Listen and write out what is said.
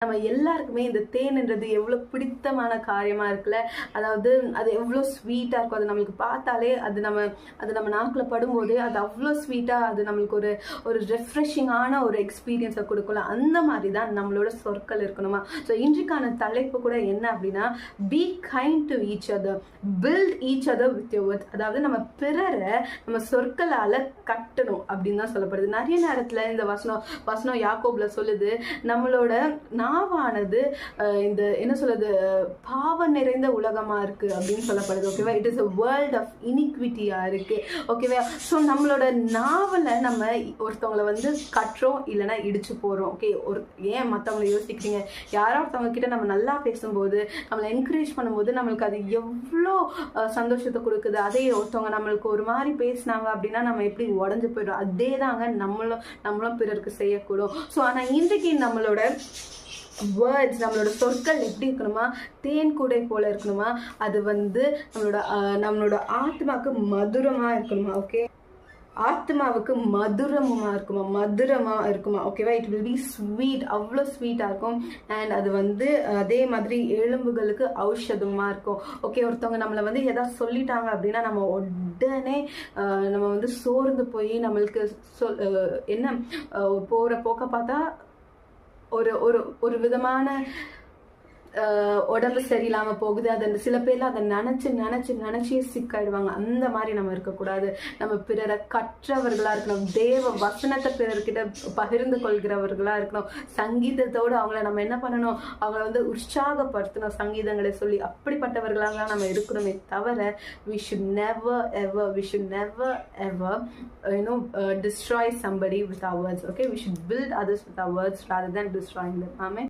நம்ம எல்லாருக்குமே இந்த தேன்ன்றது எவ்வளோ பிடித்தமான காரியமா இருக்குல்ல. அதாவது அது எவ்வளோ ஸ்வீட்டாக இருக்கும். அது நம்மளுக்கு பார்த்தாலே அது நம்ம நாக்கில் படும்போது அது அவ்வளோ ஸ்வீட்டாக அது நம்மளுக்கு ஒரு ரெஃப்ரெஷிங்கான ஒரு எக்ஸ்பீரியன்ஸை கொடுக்கல. அந்த மாதிரி தான் நம்மளோட சொற்கள் இருக்கணுமா. ஸோ இன்றைக்கான தலைப்பு கூட என்ன அப்படின்னா, be kind to each other, build each other with your words. அதாவது நம்ம பிறரை நம்ம சொற்களால் கட்டணும் அப்படின்னு தான் சொல்லப்படுது. நிறைய நேரத்தில் இந்த வசனம் யாக்கோபில் சொல்லுது, நம்மளோட நாவானது இந்த என்ன சொல்றது, பாவம் நிறைந்த உலகமா இருக்கு அப்படின்னு சொல்லப்படுது. ஓகேவா, it is a world of iniquity-ஆ இருக்கு. ஓகேவா, ஸோ நம்மளோட நாவலை நம்ம ஒருத்தவங்களை வந்து கட்டுறோம் இல்லைன்னா இடிச்சு போறோம். ஓகே, ஏன் மற்றவங்களை யோசிக்கிறீங்க? யாரோ ஒருத்தவங்க கிட்ட நம்ம நல்லா பேசும்போது, நம்மளை என்கரேஜ் பண்ணும்போது நம்மளுக்கு அது எவ்வளோ சந்தோஷத்தை கொடுக்குது. அதே ஒருத்தவங்க நம்மளுக்கு ஒரு மாதிரி பேசினாங்க அப்படின்னா நம்ம எப்படி உடஞ்சு போயிடும். அதே தாங்க நம்மளும் பிறருக்கு செய்யக்கூடும். ஸோ ஆனால் இன்றைக்கு நம்மளோட வேர்ட்ஸ், நம்மளோட சொற்கள் எப்படி இருக்கணுமா, தேன் கூடை போல இருக்கணுமா. அது வந்து நம்மளோட ஆத்மாவுக்கு மதுரமா இருக்கணுமா. ஓகே, ஆத்மாவுக்கு மதுரமா இருக்குமா. ஓகேவா, இட் வில் பி ஸ்வீட், அவ்வளோ ஸ்வீட்டாக இருக்கும். அண்ட் அது வந்து அதே மாதிரி எலும்புகளுக்கு ஔஷதமா இருக்கும். ஓகே, ஒருத்தவங்க நம்மளை வந்து எதாவது சொல்லிட்டாங்க அப்படின்னா நம்ம உடனே நம்ம வந்து சோர்ந்து போய் நம்மளுக்கு என்ன போகிற போக்க பார்த்தா ஒரு விதமான உடம்பு சரியில்லாமல் போகுது. அது சில பேர்ல அதை நினைச்சே சிக்காயிடுவாங்க. அந்த மாதிரி நம்ம இருக்கக்கூடாது. நம்ம பிறரை கற்றவர்களா இருக்கணும். தேவ வசனத்தை பிறர்கிட்ட பகிர்ந்து கொள்கிறவர்களா இருக்கணும். சங்கீதத்தோடு அவங்கள நம்ம என்ன பண்ணணும், அவங்கள வந்து உற்சாகப்படுத்தணும் சங்கீதங்களை சொல்லி. அப்படிப்பட்டவர்களாக நம்ம இருக்கணுமே தவிர we should never ever destroy somebody with our words. Okay, we should build others with our words rather than destroying them. Amen.